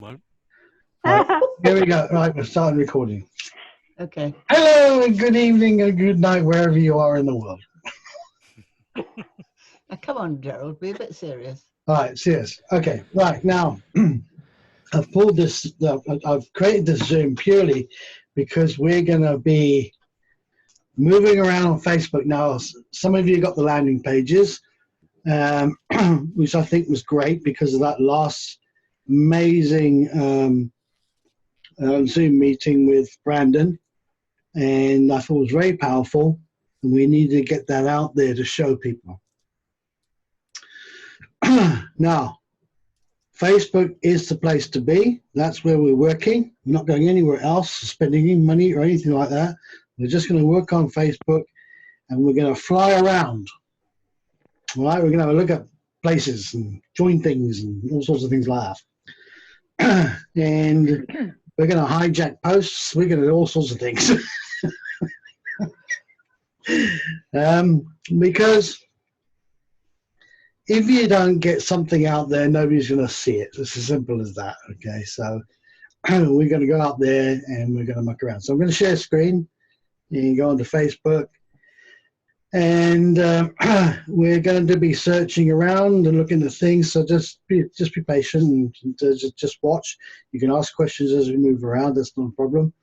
Well, Right, here we go. Right, we're starting recording. Okay. Hello, and good evening, and good night, wherever you are in the world. Now, come on, Gerald, be a bit serious. All right, serious. Okay, right now, I've pulled this. I've created this Zoom purely because we're going to be moving around on Facebook now. Some of you got the landing pages, which I think was great because of that last amazing Zoom meeting with Brandon, and I thought it was very powerful, and we need to get that out there to show people. Now, Facebook is the place to be. That's where we're working. We're not going anywhere else, spending any money or anything like that. We're just going to work on Facebook, and we're going to fly around. All right, we're going to have a look at places and join things and all sorts of things like that. And we're going to hijack posts. We're going to do all sorts of things. Because if you don't get something out there, nobody's going to see it. It's as simple as that. Okay, so we're going to go out there and we're going to muck around. So I'm going to share screen. You can go onto Facebook, and we're going to be searching around and looking at things. So just be patient and just watch. You can ask questions as we move around. That's not a problem.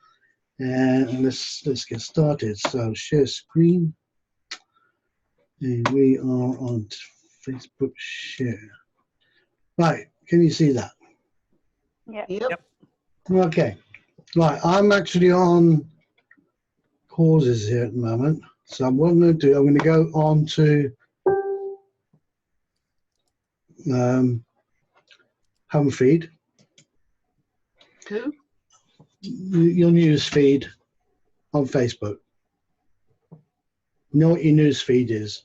And let's get started. So share screen, and we are on Facebook share. Right, can you see that? yep. Okay. Right, I'm actually on causes here at the moment. So what I'm going to do, I'm going to go on to home feed. Who? Your news feed on Facebook. You know what your news feed is?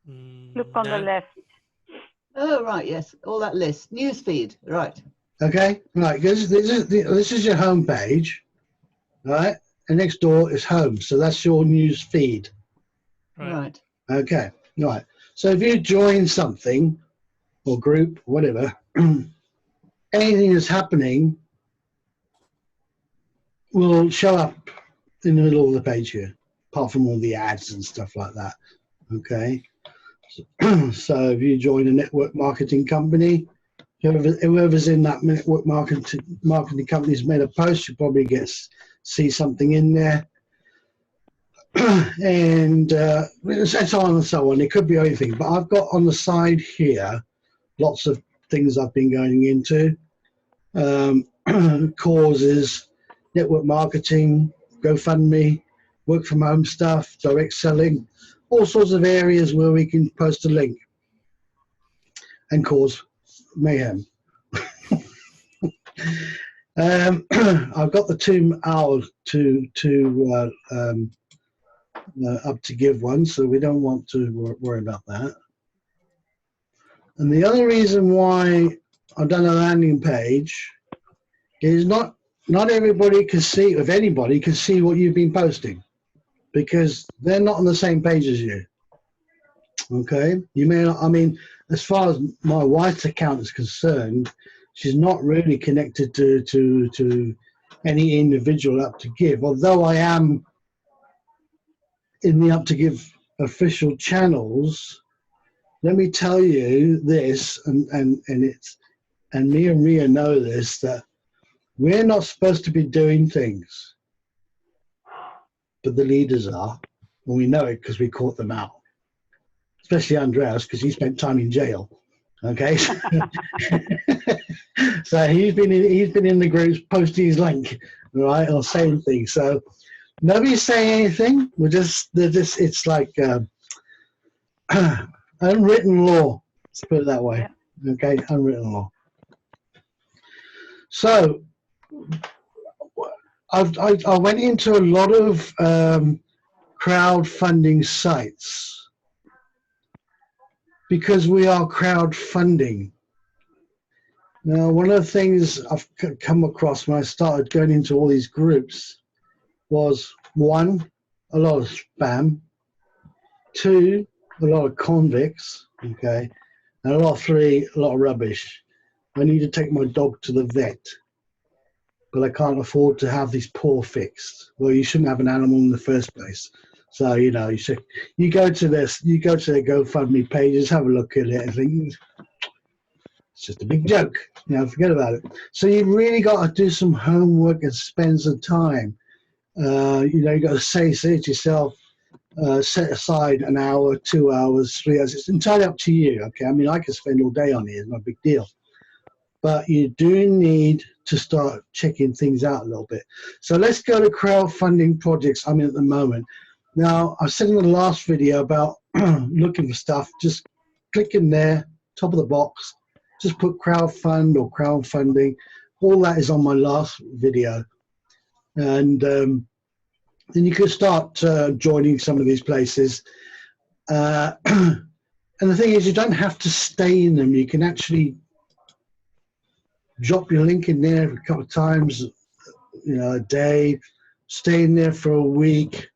Mm, Look on the no. left. Oh, right, yes. All that list. Newsfeed, right. Okay, right. This is your home page, right? And next door is home, so that's your news feed. Right. Okay, right. So if you join something or group, whatever, anything that's happening will show up in the middle of the page here, apart from all the ads and stuff like that. Okay. So if you join a network marketing company, whoever's in that network marketing company's made a post, you probably see something in there. And so on and so on. It could be anything, but I've got on the side here lots of things I've been going into. Causes, network marketing, GoFundMe, work from home stuff, direct selling, all sorts of areas where we can post a link and cause mayhem. I've got the 2 hours up to give one, so we don't want to worry about that. And the other reason why I've done a landing page is not everybody can see, if anybody can see what you've been posting, because they're not on the same page as you. Okay, you may not, I mean, as far as my wife's account is concerned, she's not really connected to any individual up to give, although I am in the up to give official channels. Let me tell you this, and me and Ria know this, that we're not supposed to be doing things, but the leaders are, and we know it because we caught them out. Especially Andreas, because he spent time in jail. Okay, so he's been in the groups posting his link, right, or saying things. So nobody's saying anything. It's like unwritten law. Let's put it that way. Yeah. Okay, unwritten law. So I went into a lot of crowdfunding sites because we are crowdfunding. Now, one of the things I've come across when I started going into all these groups was, 1, a lot of spam, 2, a lot of convicts, okay, And a lot of three, a lot of rubbish. I need to take my dog to the vet, but I can't afford to have this paw fixed. Well, you shouldn't have an animal in the first place. So, you know, you go to their GoFundMe pages, have a look at it and think, it's just a big joke. You know, forget about it. So you really got to do some homework and spend some time. You know, you got to say to yourself, set aside an hour, 2 hours, 3 hours. It's entirely up to you. Okay, I mean, I could spend all day on it. It's not a big deal. But you do need to start checking things out a little bit. So let's go to crowdfunding projects I'm in at the moment. Now, I said in the last video about looking for stuff. Just click in there, top of the box. Just put crowdfund or crowdfunding. All that is on my last video. And then you can start joining some of these places. And the thing is, you don't have to stay in them. You can actually drop your link in there a couple of times, you know, a day, stay in there for a week,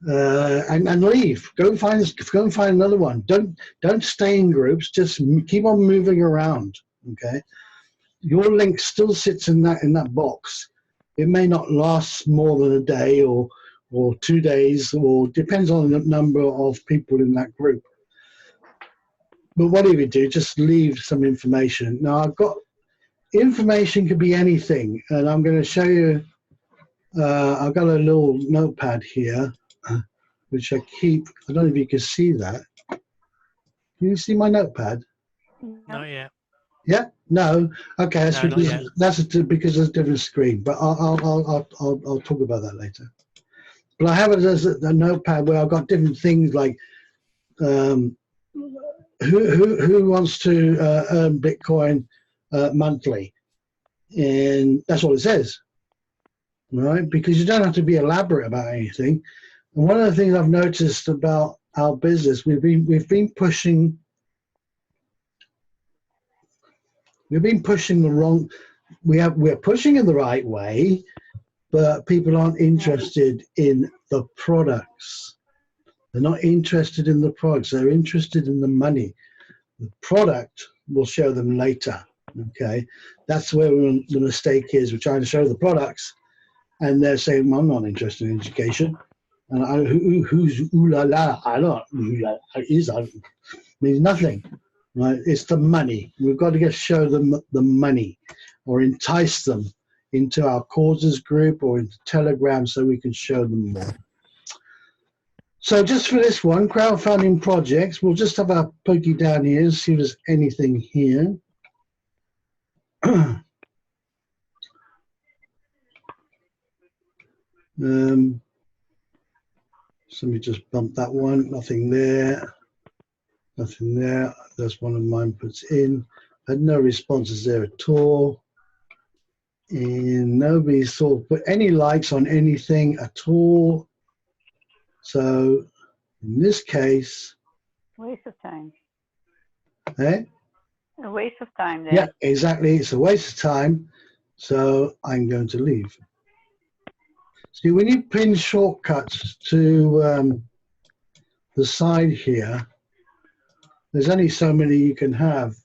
and leave. Go and find another one. Don't stay in groups. Just keep on moving around. Okay, your link still sits in that box. It may not last more than a day or 2 days, or depends on the number of people in that group. But whatever you do, just leave some information. Now, I've got information, could be anything, and I'm going to show you. I've got a little notepad here, which I keep. I don't know if you can see that. Can you see my notepad? Not yet. Yeah. No. Okay. That's No, not yet. because there's a different screen. But I'll talk about that later. But I have it as a notepad where I've got different things like who wants to earn Bitcoin monthly, and that's all it says. Right, because you don't have to be elaborate about anything. And one of the things I've noticed about our business, we've been pushing the wrong. We're pushing in the right way, but people aren't interested in the products. They're not interested in the products. They're interested in the money. The product will show them later. Okay, that's where the mistake is. We're trying to show the products. And they're saying, well, I'm not interested in education. And who's ooh la la? I don't know who means nothing. Right? It's the money. We've got to show them the money, or entice them into our causes group or into Telegram so we can show them more. So just for this one, crowdfunding projects, we'll just have a pokey down here and see if there's anything here. So let me just bump that one. Nothing there. Nothing there. That's one of mine puts in. Had no responses there at all. And nobody sort of put any likes on anything at all. So in this case, Waste of time. eh? A waste of time there. Yeah, exactly. It's a waste of time. So I'm going to leave. See, when you pin shortcuts to the side here, there's only so many you can have.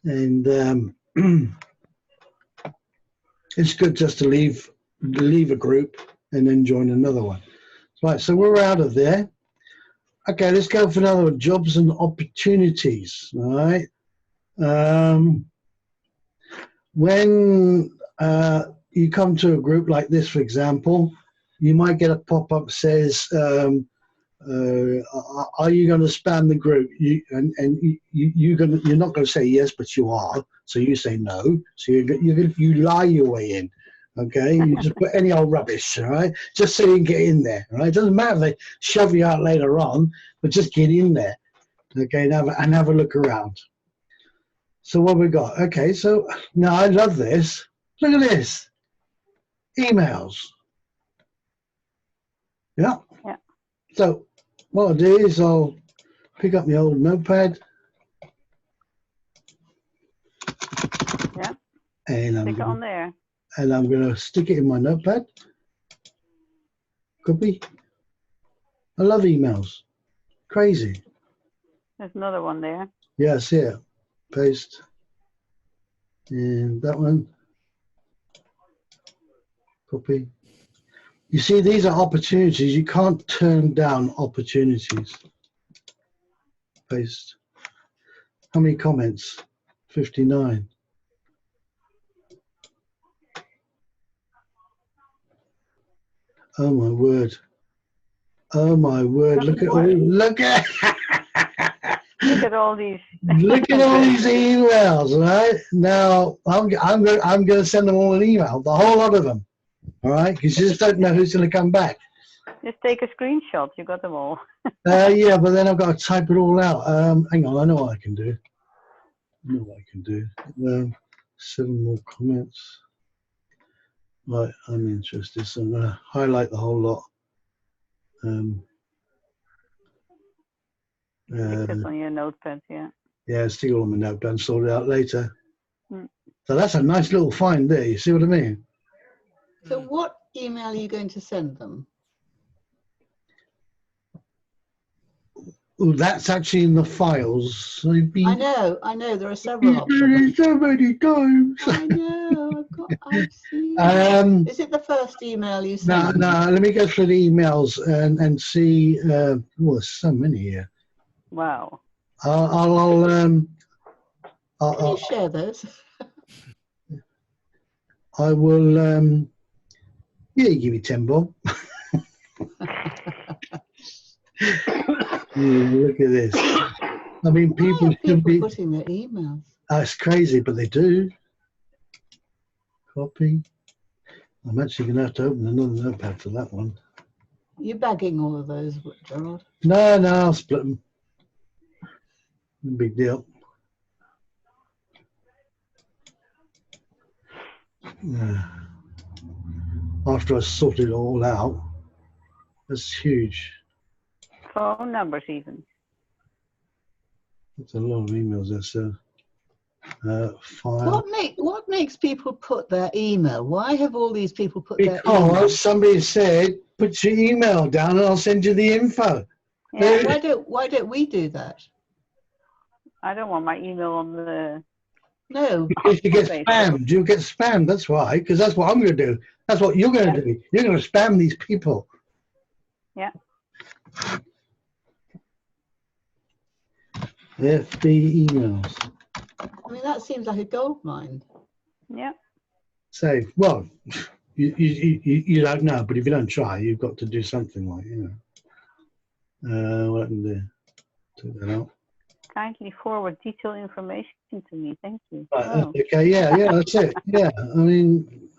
And it's good just to leave a group and then join another one. Right, so we're out of there. Okay, let's go for another one. Jobs and opportunities. All right. When you come to a group like this, for example, you might get a pop-up says, are you going to spam the group? You're not going to say yes, but you are. So you say no. So you lie your way in. Okay, you just put any old rubbish, all right, just so you can get in there. All right, it doesn't matter if they shove you out later on, but just get in there. Okay, and have a look around. So what we got? Okay, so now I love this. Look at this. Emails. Yeah. Yeah. So what I'll do is I'll pick up my old notepad. Yeah. And Stick it on there. And I'm going to stick it in my notepad. Copy. I love emails. Crazy. There's another one there. Yeah, I see it. Paste. And that one. Copy. You see, these are opportunities. You can't turn down opportunities. Paste. How many comments? 59. Oh my word. Oh my word. Look at all Look at all these. look at all these emails, right? Now I'm gonna send them all an email, the whole lot of them. All right, because you just don't know who's gonna come back. Just take a screenshot. You got them all. Yeah, but then I've got to type it all out. Hang on, I know what I can do. 7 more comments. Right, I'm interested, so I'm gonna highlight the whole lot. Stick this on your notepad, yeah. Yeah, stick it all on my notepad and sort it out later. Mm. So that's a nice little find there. You see what I mean? So what email are you going to send them? Oh, that's actually in the files. I've been I know, there are several of them. so many times. I know, I've seen. Is it the first email you No, sent? let me go through the emails and see. Well, there's so many here. Wow. Can you share those? I will. Yeah, you give me 10 bob. Yeah, look at this. I mean, people Why are should be. putting their emails? It's crazy, but they do. Copy. I'm actually going to have to open another notepad for that one. You're bagging all of those, Gerald. No, I'll split them. No big deal. After I sort it all out, that's huge. Phone numbers even. That's a lot of emails there, so file. What makes people put their email? Why have all these people put their email? Because somebody said, put your email down and I'll send you the info. Yeah. Why don't we do that? I don't want my email on the. No. Because you get spammed. You get spammed, that's why. Because that's what I'm going to do. That's what you're going to do. You're going to spam these people. Yeah. FB emails. I mean, that seems like a gold mine. Yeah. Say, well, you don't know, but if you don't try, you've got to do something like, what happened there? Took that out. Kindly forward detailed information to me. Thank you. Right, Wow. okay, yeah, that's it. Yeah, I mean,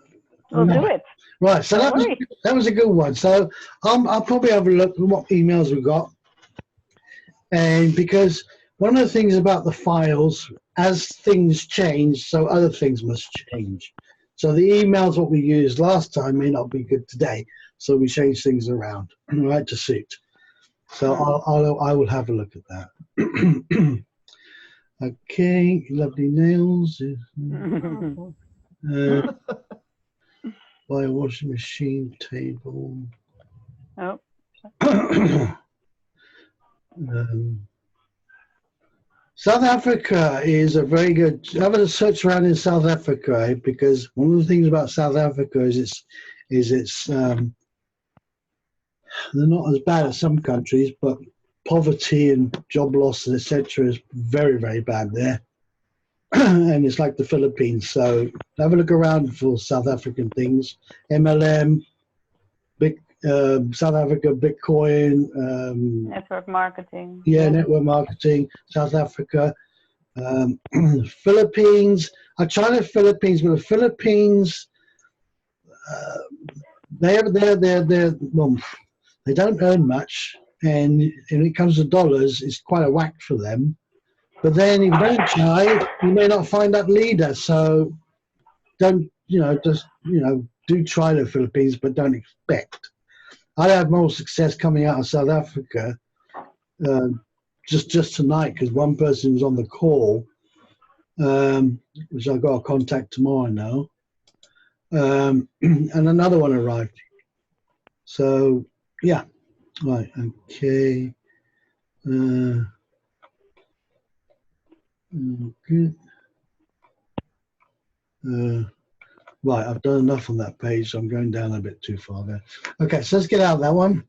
We'll do it. right. So that was a good one. So I'll probably have a look at what emails we've got, and because one of the things about the files, as things change, so other things must change. So the emails what we used last time may not be good today, so we change things around, right, to suit. So I will have a look at that. Okay, lovely nails. Buy a washing machine table. Oh. South Africa is a very good. Have a search around in South Africa, because one of the things about South Africa is it's they're not as bad as some countries, but poverty and job loss, etc., is very, very bad there. And it's like the Philippines. So have a look around for South African things. MLM, big South Africa, Bitcoin. Network marketing. Yeah, network marketing, South Africa. Philippines. I tried the Philippines, but the Philippines, well, they don't earn much, and when it comes to dollars, it's quite a whack for them. But then if you don't try, you may not find that leader. So don't, do try the Philippines, but don't expect. I had more success coming out of South Africa just tonight, because one person was on the call, which I've got to contact tomorrow now, and another one arrived. So, yeah. Right, okay. Okay. Right, I've done enough on that page, so I'm going down a bit too far there. Okay, so let's get out of that one.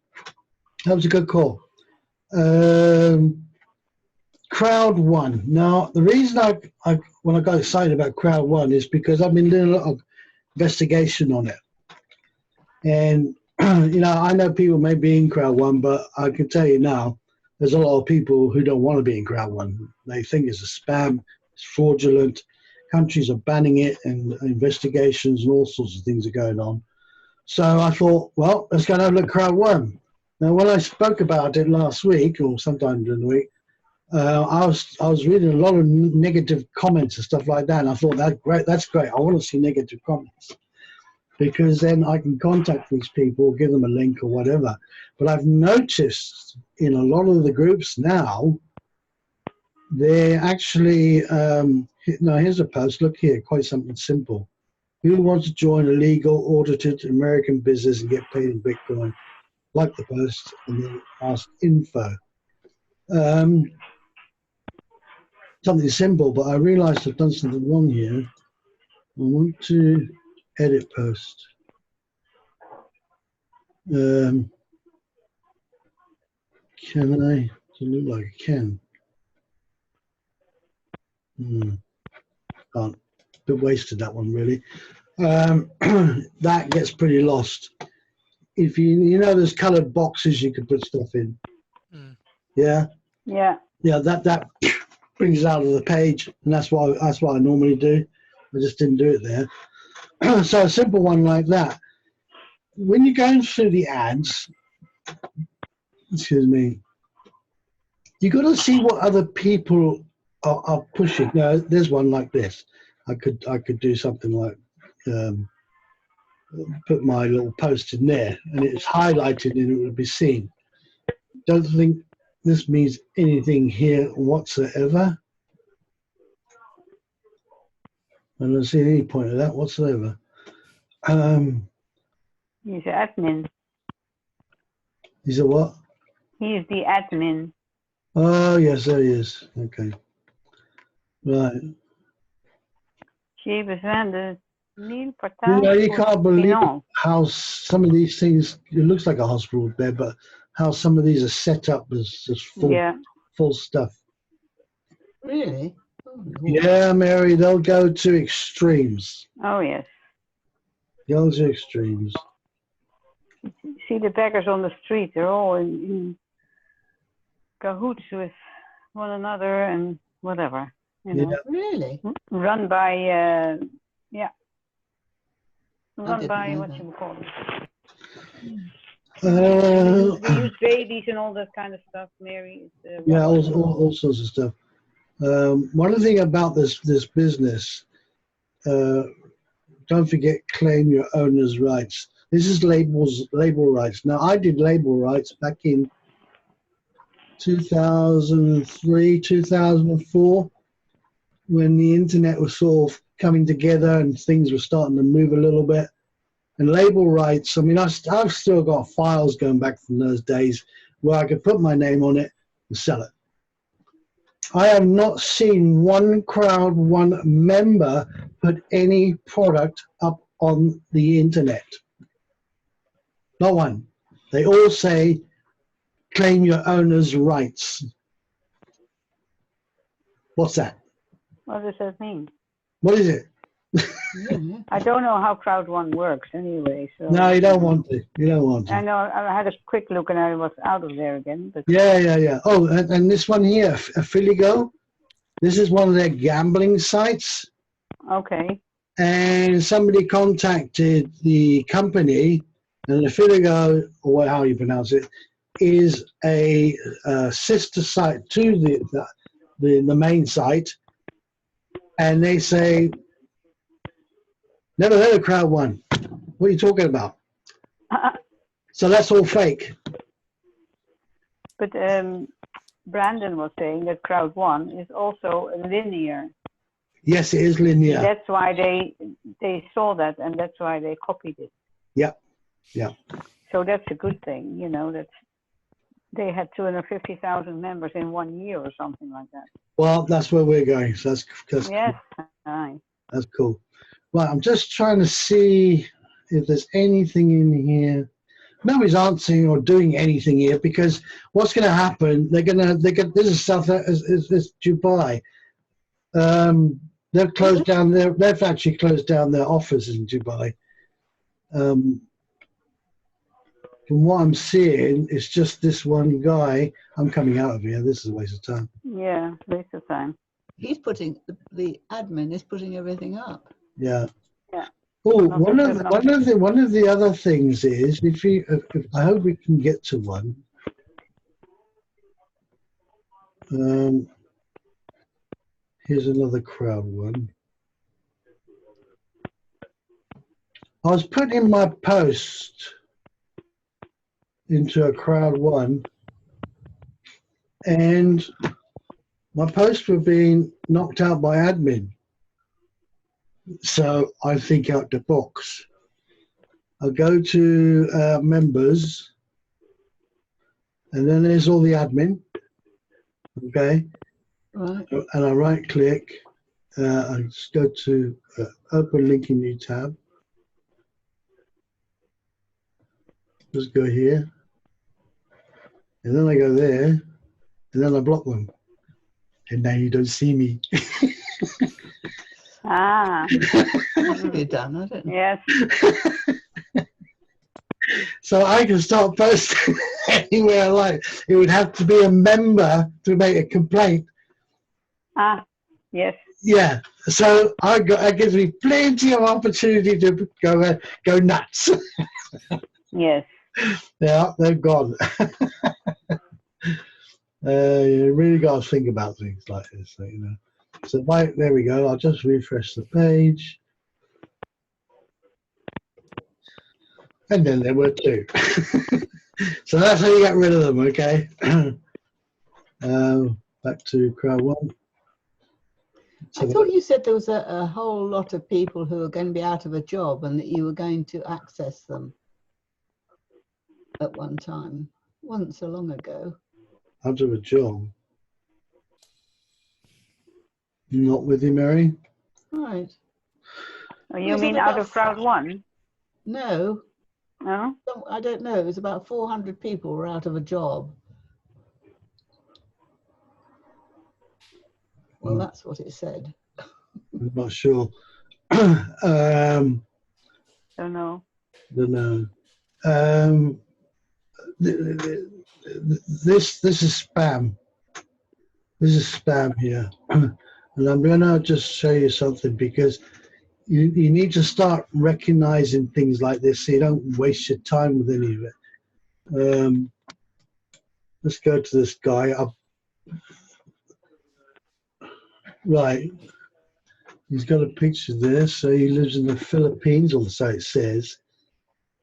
That was a good call. Crowd One. Now, the reason when I got excited about Crowd One is because I've been doing a lot of investigation on it. And, you know, I know people may be in Crowd One, but I can tell you now, there's a lot of people who don't want to be in Crowd One. They think it's a spam, it's fraudulent. Countries are banning it, and investigations and all sorts of things are going on. So I thought, well, let's go and have a look at Crowd One. Now, when I spoke about it last week, or sometime during the week, I was reading a lot of negative comments and stuff like that, and I thought that's great. I want to see negative comments because then I can contact these people, give them a link or whatever. But I've noticed in a lot of the groups now, they're actually now here's a post. Look here, quite something simple. Who wants to join a legal, audited American business and get paid in Bitcoin? Like the post and then ask info. Something simple, but I realized I've done something wrong here. I want to edit post. Can I? Doesn't look like I can. Can't. Bit wasted that one really. That gets pretty lost. If you know there's coloured boxes you can put stuff in. Yeah. Yeah. Yeah. That brings it out of the page, and that's what I normally do. I just didn't do it there. So a simple one like that. When you're going through the ads, excuse me, you got to see what other people are pushing. Now, there's one like this. I could do something like put my little post in there, and it's highlighted and it would be seen. Don't think this means anything here whatsoever. I don't see any point of that whatsoever. He's an admin. He's a what? He is the admin. Oh, yes, there he is. Okay. Right. You know, you can't believe how some of these things, it looks like a hospital bed, but how some of these are set up as just full stuff. Really? Oh, yeah, Mary, they'll go to extremes. Oh, yes. Go to extremes. You see the beggars on the street, they're all in cahoots with one another and whatever. You know. Yeah. Really? Run by, run by, what you call it. They use babies and all that kind of stuff, Mary. Yeah, all sorts of stuff. One of the things about this business, don't forget, claim your owner's rights. This is label rights. Now, I did label rights back in 2003, 2004, when the internet was sort of coming together and things were starting to move a little bit. And label rights, I mean, I've still got files going back from those days where I could put my name on it and sell it. I have not seen one Crowd One member put any product up on the internet. Not one. They all say, claim your owner's rights. What's that? What does that mean? What is it? I don't know how Crowd One works anyway. So no, you don't want to. You don't want to. I know. I had a quick look and I was out of there again. But Yeah. Oh, and this one here, Affiligo. This is one of their gambling sites. Okay. And somebody contacted the company, and Affiligo, or how you pronounce it, is a sister site to the main site. And they say, never heard of Crowd One. What are you talking about? So that's all fake. But Brandon was saying that Crowd One is also linear. Yes, it is linear. That's why they saw that, and that's why they copied it. Yeah. So that's a good thing, you know. That's they had 250,000 members in 1 year or something like that. Well, that's where we're going. So that's Yes, nice. That's cool. Right, I'm just trying to see if there's anything in here. Nobody's answering or doing anything here because what's going to happen? They're going to this is South is Dubai. They've closed down they've actually closed down their office in Dubai. From what I'm seeing, it's just this one guy. I'm coming out of here. This is a waste of time. Yeah, waste of time. He's putting the admin is putting everything up. Yeah. Yeah. Oh, one of the other things is if I hope we can get to one. Here's another crowd one. I was putting my post into a crowd one, and my posts were being knocked out by admin. So I think out the box. I'll go to members, and then there's all the admin. Okay. Right. And I right click. I just go to open link in new tab. Just go here. And then I go there. And then I block them. And now you don't see me. Ah. That's a bit done, I don't know. Yes. So I can start posting anywhere I like. It would have to be a member to make a complaint. Ah, yes. Yeah. So that gives me plenty of opportunity to go nuts. Yes. Yeah, they're gone. You really got to think about things like this, you know. So there we go. I'll just refresh the page. And then there were two. So that's how you get rid of them, okay? Back to crowd one. I thought you said there was a whole lot of people who are going to be out of a job and that you were going to access them at one time. It wasn't so long ago. Out of a job? Not with you, Mary? Right. Oh, you mean out of crowd one? No. No? I don't know. It was about 400 people were out of a job. Well, that's what it said. I'm not sure. Don't know. Don't know. This is spam. This is spam here. And I'm going to just show you something because you need to start recognizing things like this so you don't waste your time with any of it. Let's go to this guy. Right. He's got a picture there. So he lives in the Philippines, or so it says.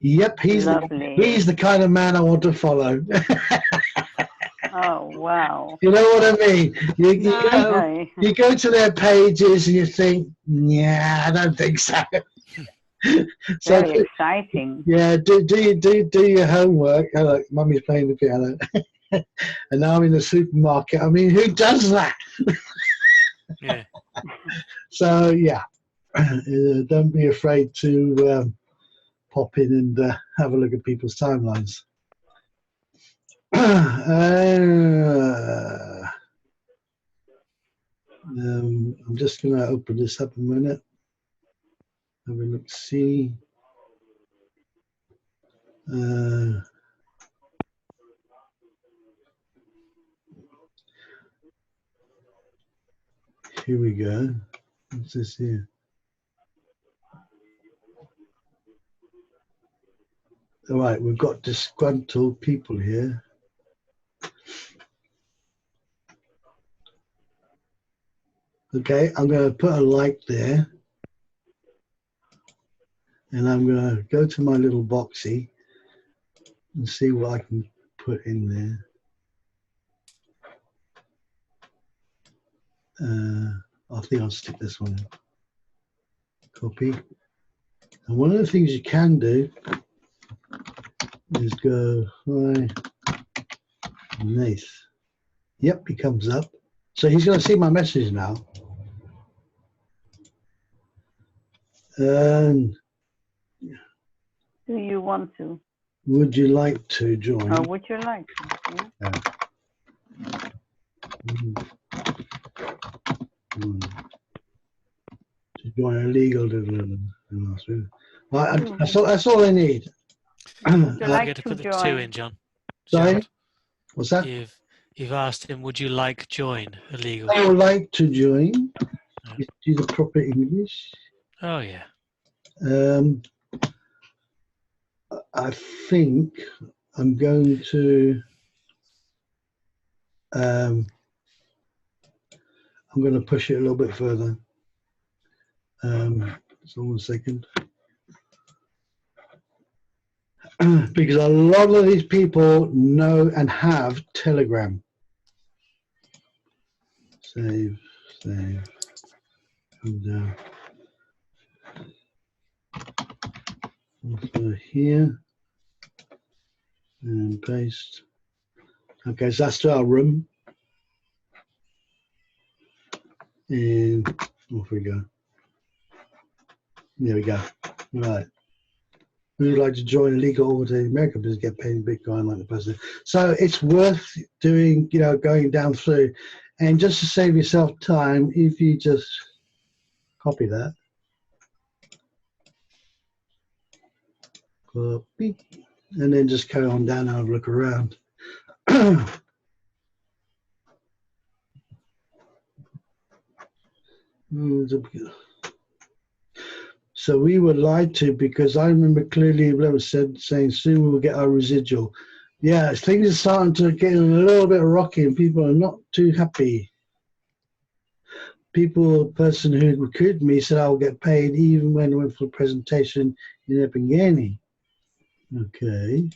Yep, he's the kind of man I want to follow. Oh, wow. You know what I mean? You go to their pages and you think, yeah, I don't think so. So very exciting. Yeah, do your homework. Oh, look, Mummy's playing the piano. And now I'm in the supermarket. I mean, who does that? Yeah. So, yeah, don't be afraid to pop in and have a look at people's timelines. I'm just going to open this up a minute. Have a look, see. Here we go. What's this here? All right, we've got disgruntled people here. Okay, I'm going to put a like there. And I'm going to go to my little boxy and see what I can put in there. I think I'll stick this one in. Copy. And one of the things you can do is go, hi, Nice. Yep, he comes up. So he's going to see my message now. And Do you want to? would you like to join? Or would you like to? Yeah. To join a legal. Well, that's all I need. Would you You like got to to put the two join? in, John. Sorry? Gerald, What's that? you've asked him, would you like join illegal? I would like to join. Do the proper English. Oh yeah. I think I'm going to. I'm going to push it a little bit further. So 1 second. Because a lot of these people know and have Telegram. Save, come down. Also here, and paste. Okay, so that's to our room. And off we go. There we go. Right. We would like to join a legal order in America because get paid in Bitcoin like the president. So it's worth doing, going down through. And just to save yourself time, if you just copy that. Copy. And then just carry on down and have a look around. So we were lied to because I remember clearly Blair saying soon we will get our residual. Yeah, things are starting to get a little bit rocky and people are not too happy. Person who recruited me said I'll get paid even when I went for a presentation in Epingani. Okay.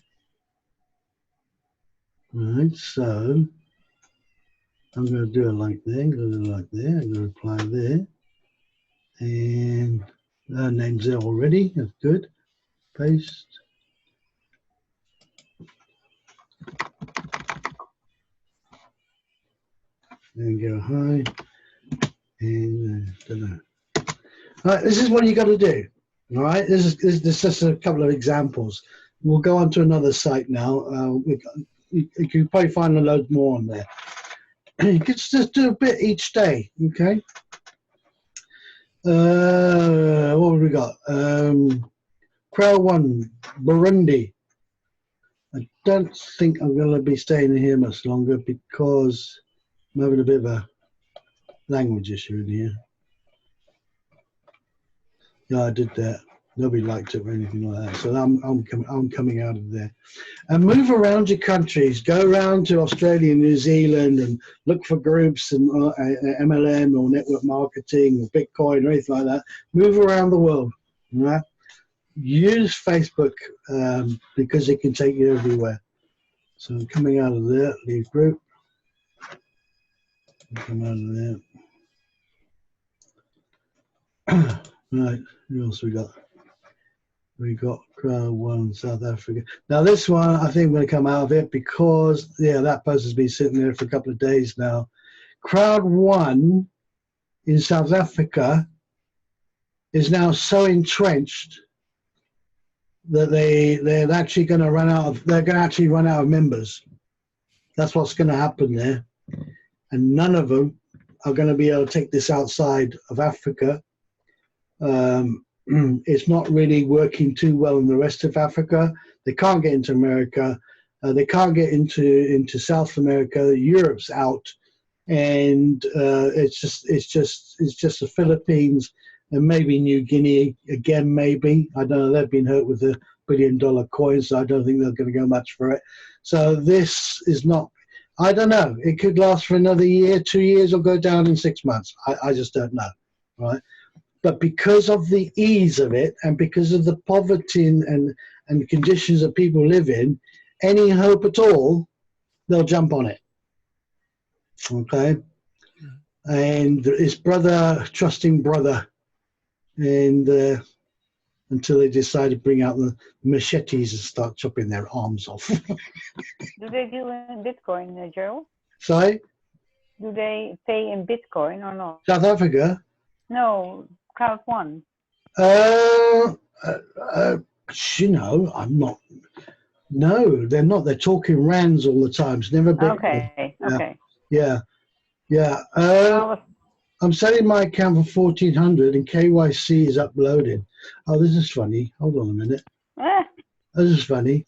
Right, so I'm going to do it like there, I'm going to do it like there, I'm going to reply there. And our name's there already, that's good. Paste. And go hi. And all right, this is what you got to do. All right, this is just a couple of examples. We'll go on to another site now. You can probably find a load more on there. You can just do a bit each day, okay? What have we got? Crowd 1, Burundi. I don't think I'm going to be staying here much longer because I'm having a bit of a language issue in here. Yeah, I did that. Nobody liked it or anything like that. So I'm coming out of there. And move around your countries. Go around to Australia and New Zealand and look for groups and MLM or network marketing or Bitcoin or anything like that. Move around the world. Right? Use Facebook because it can take you everywhere. So I'm coming out of there. Leave group. Come out of there. Right. Who else we got? We got Crowd 1, South Africa. Now this one, I think I'm going to come out of it because, yeah, that person's been sitting there for a couple of days now. Crowd 1 in South Africa is now so entrenched that they're actually going to run out of members. That's what's going to happen there, and none of them are going to be able to take this outside of Africa. It's not really working too well in the rest of Africa. They can't get into America. They can't get into South America. Europe's out, and it's just the Philippines and maybe New Guinea again. Maybe, I don't know. They've been hurt with the $1 billion coins, so I don't think they're going to go much for it. So this is not. I don't know. It could last for another year, 2 years, or go down in 6 months. I just don't know, right? But because of the ease of it and because of the poverty and conditions that people live in, any hope at all, they'll jump on it. Okay? And his brother, trusting brother, and until they decide to bring out the machetes and start chopping their arms off. Do they do in Bitcoin, Gerald? Sorry? Do they pay in Bitcoin or not? South Africa? No, Crowd One. You know, I'm not. No, they're not. They're talking rands all the time. It's never Bitcoin. Okay, okay. Yeah. Well, I'm selling my account for 1,400 and KYC is uploaded. Oh, this is funny. Hold on a minute. This is funny.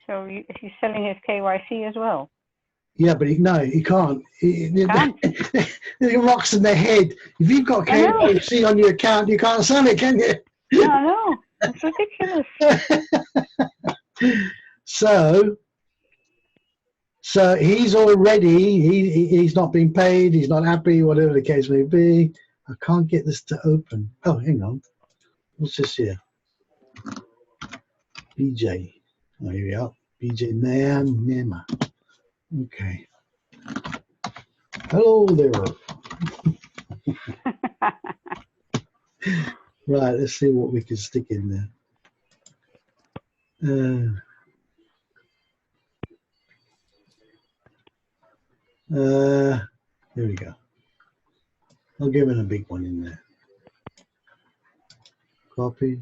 So he's selling his KYC as well? Yeah, but he can't. Can't? He rocks in the head. If you've got KYC on your account, you can't sell it, can you? No, it's ridiculous. So he's already, he's not been paid, he's not happy, whatever the case may be. I can't get this to open. Oh, hang on. What's this here? BJ. Oh, here we are. BJ Nema. Okay. Hello there. Right, let's see what we can stick in there. There we go. I'll give it a big one in there. Copy.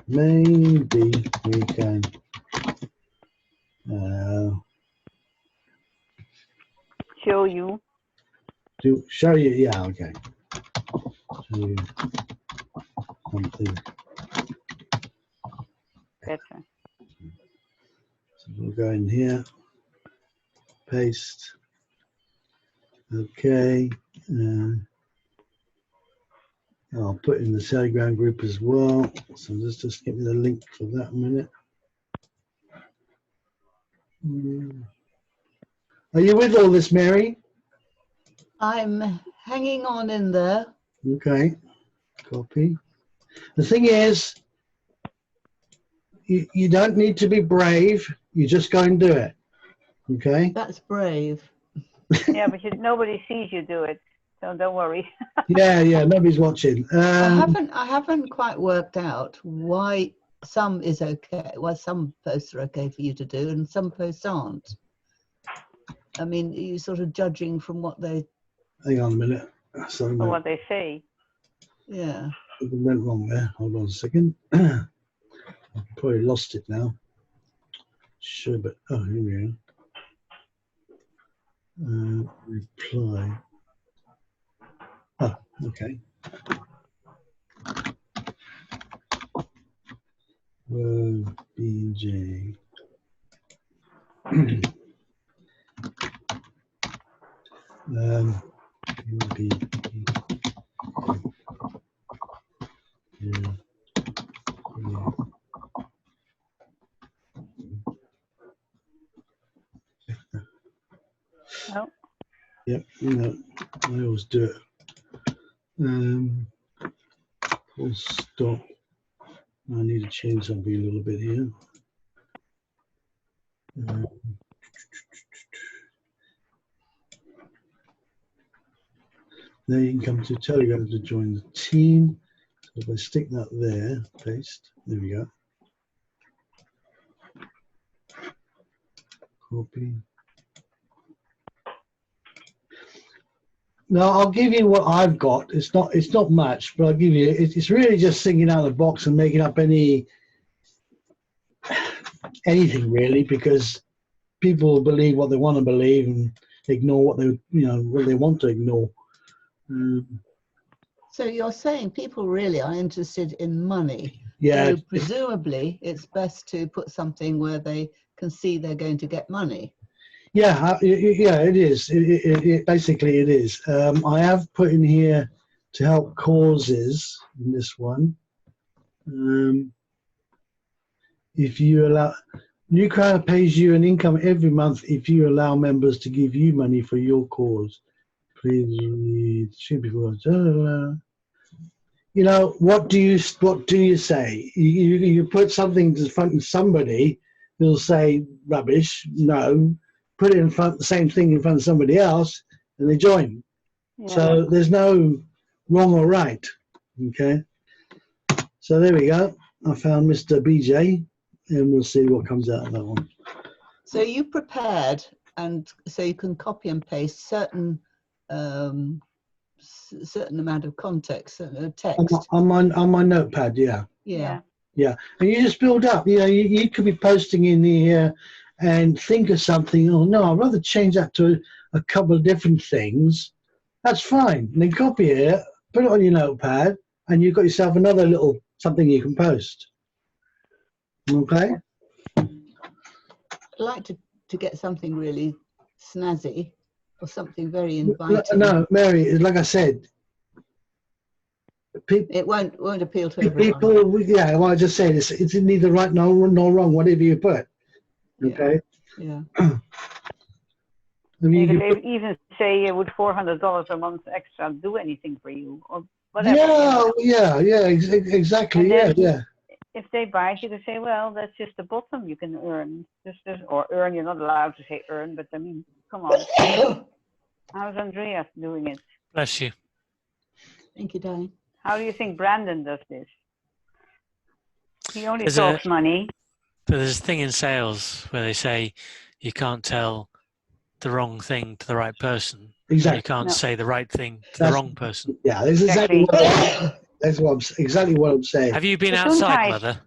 Maybe we can Show you. Show you. Yeah, okay. Show you something. Better. So we'll go in here, paste. Okay. I'll put in the Telegram group as well. So just give me the link for that a minute. Are you with all this, Mary? I'm hanging on in there. Okay. Copy. The thing is, you don't need to be brave. You just go and do it. Okay? That's brave. Yeah, but nobody sees you do it, so don't worry. Yeah, nobody's watching. I haven't quite worked out why some is okay, why some posts are okay for you to do and some posts aren't. I mean, you're sort of judging from what they... Hang on a minute. Or what they say. Yeah. Something went wrong there. Hold on a second. I've probably lost it now. Sure, but oh, here we are. Reply. Oh, okay. BJ. No. Yep, I always do it. Full stop. I need to change something a little bit here. Now you can come to Telegram to join the team. So if I stick that there, paste, there we go. Copy. Now I'll give you what I've got. It's not much, but I'll give you. It's really just thinking out of the box and making up anything really, because people will believe what they want to believe and ignore what they what they want to ignore. So you're saying people really are interested in money. Yeah. So presumably it's best to put something where they can see they're going to get money. Yeah, it is. Basically it is. I have put in here to help causes in this one. If you allow, Newcrowd pays you an income every month if you allow members to give you money for your cause. Please read. You know, what do you say? You put something to front of somebody, they'll say rubbish. No. put it in front, the same thing in front of somebody else, and they join. Yeah. So there's no wrong or right. Okay. So there we go. I found Mr. BJ, and we'll see what comes out of that one. So you prepared, and so you can copy and paste certain certain amount of context, text. On my notepad, yeah. Yeah. Yeah, and you just build up. You know, you could be posting in here and think of something. Oh no, I'd rather change that to a couple of different things. That's fine. And then copy it, put it on your notepad, and you've got yourself another little something you can post. Okay. I'd like to get something really snazzy or something very inviting. No, Mary, like I said, It won't appeal to everyone. people. Yeah, well, I just said it's neither right nor wrong. Whatever you put. Okay. Yeah. I mean, You could even say, would $400 a month extra do anything for you, or whatever. yeah, exactly. And then Yeah. if they buy it, you can say, well, that's just the bottom you can earn. Just or earn. You're not allowed to say earn, but I mean, come on. How's Andreas doing it? Bless you. Thank you, Diane. How do you think Brandon does this? He only There's talks money. But there's a thing in sales where they say you can't tell the wrong thing to the right person. Exactly. You can't say the right thing to That's- the wrong person. Yeah, that's exactly exactly what I'm saying. Have you been Gesundheit. outside, Mother?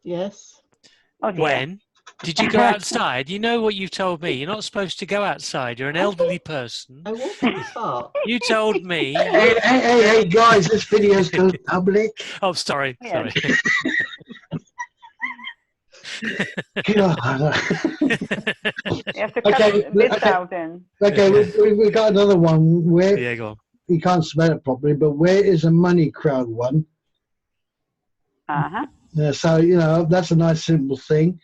Yes. Oh dear. When? Did you go outside? You know what you've told me. You're not supposed to go outside. You're an elderly person. I walk in the park. You told me. Hey, guys, this video's going public. Oh, sorry. Yes. Sorry. God. You have to cut Okay, bits okay. out then. Okay, we got another one where Yeah, go on. you can't spell it properly, but where is a money crowd one? Uh-huh. So, you know, that's a nice simple thing.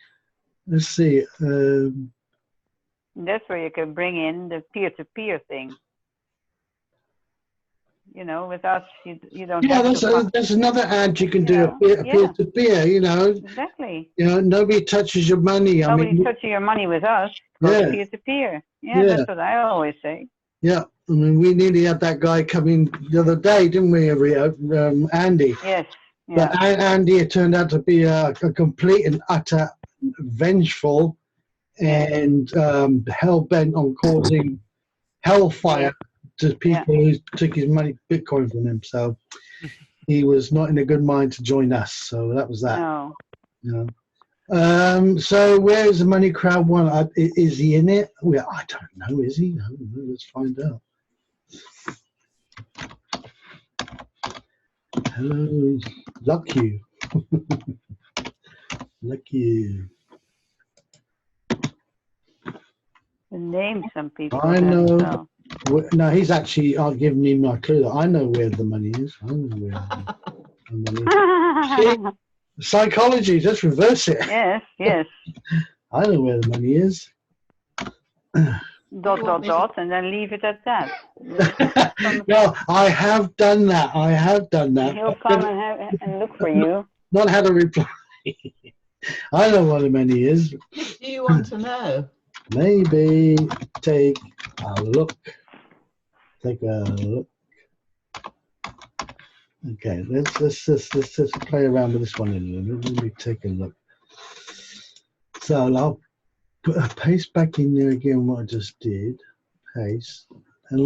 Let's see. That's where you can bring in the peer-to-peer thing. You know, with us, you don't Yeah, have to. that's another ad you can do, Yeah, a peer to peer, you know. Exactly. You know, nobody touches your money. I Nobody's mean, touching your money with us. Yeah. Peer-to-peer. Yeah, Yeah. that's what I always say. yeah, I mean, we nearly had that guy come in the other day, didn't we, Andy? Yes. Yeah. But Andy, it turned out to be a complete and utter vengeful and hell-bent on causing hellfire to people who took his money, Bitcoin from him. So he was not in a good mind to join us. So that was that. No. You know. So where is the money crowd one? Is he in it? Well, I don't know. Is he? I don't know. Let's find out. Hello, luck you. Luck you. The name some people. I have, know. so. No, he's actually giving me my clue that I know where the money is. I know where the money is. Psychology, just reverse it. Yes, yes. I know where the money is. Dot, and then leave it at that. No, I have done that. I have done that. He'll come and look for you. Not had a reply. I know what the money is. Do you want to know? Maybe take a look. Take a look. Okay, let's just play around with this one a little bit. Let me take a look. So I'll paste back in there again what I just did. Paste. And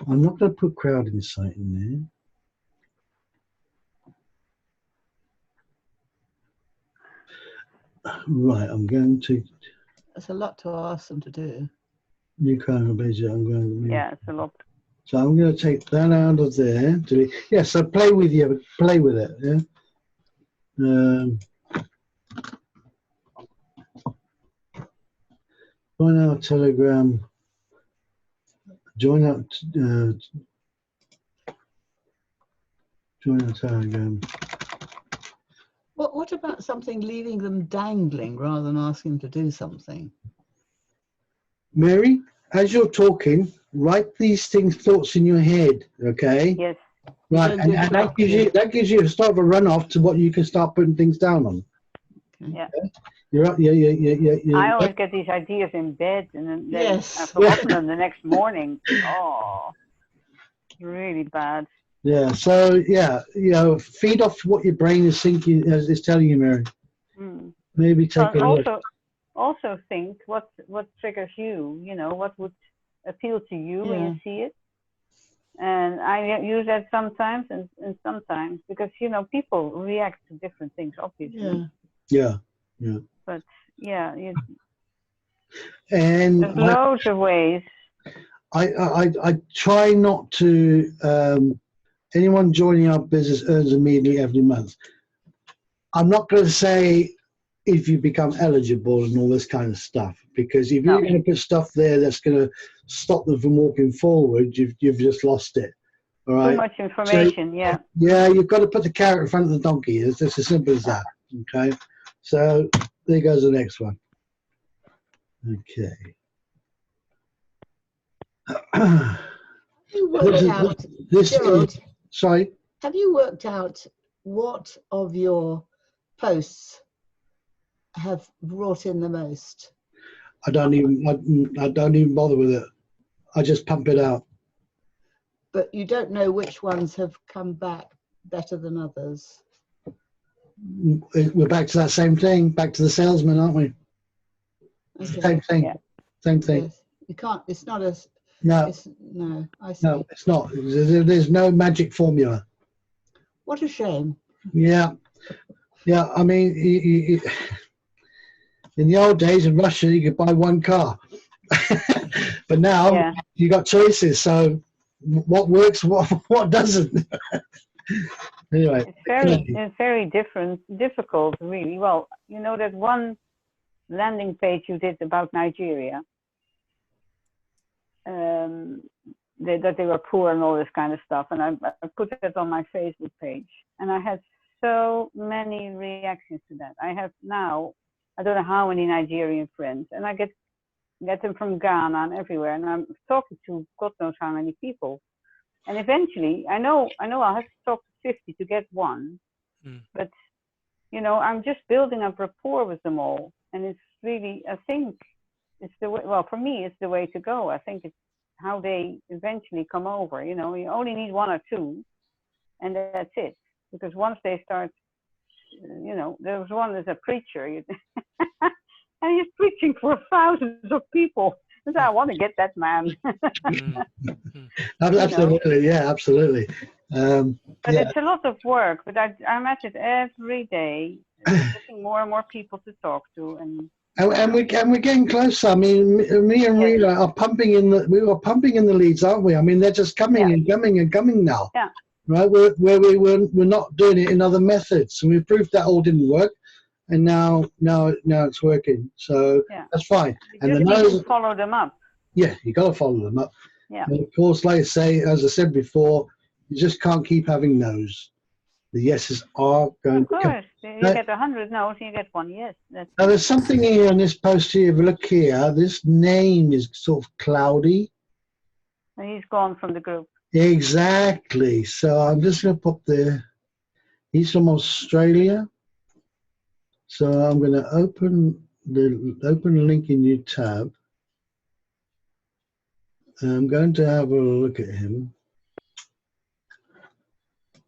I'm not going to put crowd insight in there. Right, I'm going to. That's a lot to ask them to do. New crowd page. I'm going to. Yeah, it's a lot. So I'm going to take that out of there. Delete. Yeah, so play with it. Yeah. Join our Telegram. Join our Telegram. What about something leaving them dangling rather than asking them to do something? Mary, as you're talking, write these thoughts in your head, okay? Yes. Right, and that gives you a start of a runoff to what you can start putting things down on. Yeah. Okay? You're right. Yeah. I always get these ideas in bed, and then Yes. I've forgotten them the next morning. Oh, really bad. Yeah. So yeah, feed off what your brain is thinking, is telling you, Mary. Mm. Maybe take a look. Also think what triggers you. You know, what would appeal to you when you see it. And I use that sometimes and sometimes because people react to different things, obviously. Yeah. But yeah, And there's loads of ways. I try not to. Anyone joining our business earns immediately every month. I'm not going to say if you become eligible and all this kind of stuff, because if you're going to put stuff there that's going to stop them from walking forward, you've just lost it. All right. Too much information. So, yeah, you've got to put the carrot in front of the donkey. It's just as simple as that. Okay. So there goes the next one. Okay. You worked out, Gerald, sorry. Have you worked out what of your posts have brought in the most? I don't even bother with it. I just pump it out. But you don't know which ones have come back better than others. We're back to that same thing. Back to the salesman, aren't we? Okay. Same thing. Yeah. Same thing. Yes. You can't. It's not as. No. No. I see. No, it's not. There's no magic formula. What a shame. Yeah. I mean, in the old days in Russia, you could buy one car, but now you got choices. So, what works, what doesn't? Anyway, it's very difficult, really. Well, that one landing page you did about Nigeria, that they were poor and all this kind of stuff, and I put that on my Facebook page, and I had so many reactions to that. I have now, I don't know how many Nigerian friends, and I get them from Ghana and everywhere, and I'm talking to God knows how many people. And eventually, I know I'll have to talk to 50 to get one, but I'm just building up rapport with them all, and it's really, I think it's the way. Well, for me, it's the way to go. I think it's how they eventually come over. You only need one or two, and that's it. Because once they start, there was one as a preacher, and he's preaching for thousands of people. So I want to get that man. Absolutely, yeah, absolutely. But it's a lot of work. But I'm at it every day, getting more and more people to talk to, and we're getting closer. I mean, me and Rita are pumping in we were pumping in the leads, aren't we? I mean, they're just coming and coming and coming now. Yeah. Right, we're not doing it in other methods, and we proved that all didn't work. And now it's working, so that's fine. You just need to follow them up. Yeah, you got to follow them up. Yeah. And of course, like I say, as I said before, you just can't keep having no's. The yeses are going to come. Of course, you get 100 no's, you get one yes. Now, there's something here in this post here. If you look here, this name is sort of cloudy. And he's gone from the group. Exactly. So I'm just going to put there. He's from Australia. So I'm going to open the link in new tab. And I'm going to have a look at him.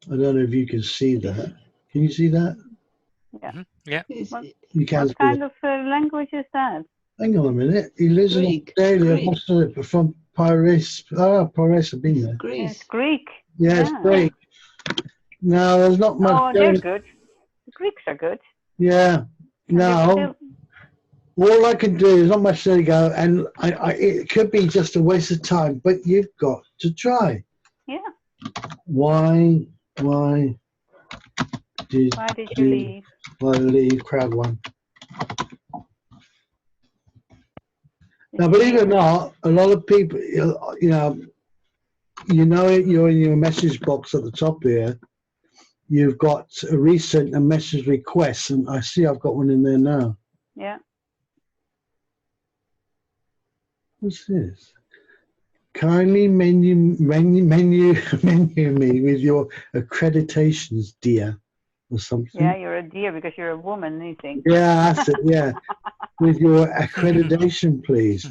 I don't know if you can see that. Can you see that? Yeah. Yeah. You can. What kind of language is that? Hang on a minute. He lives in Australia. From Paris. Paris. I've been there. Greece. It's Greek. Yeah, it's Greek. No, there's not much. Oh, they're good. The Greeks are good. Yeah. No. All I can do is not much to go, and it could be just a waste of time, but you've got to try. Yeah. Why did you leave? Why leave crowd one? Now, believe it or not, a lot of people, you're in your message box at the top there. You've got a recent message request, and I see I've got one in there now. Yeah. What's this? Kindly menu me with your accreditations, dear. or something. Yeah, you're a dear because you're a woman, you think. Yeah, that's it. Yeah, with your accreditation, please.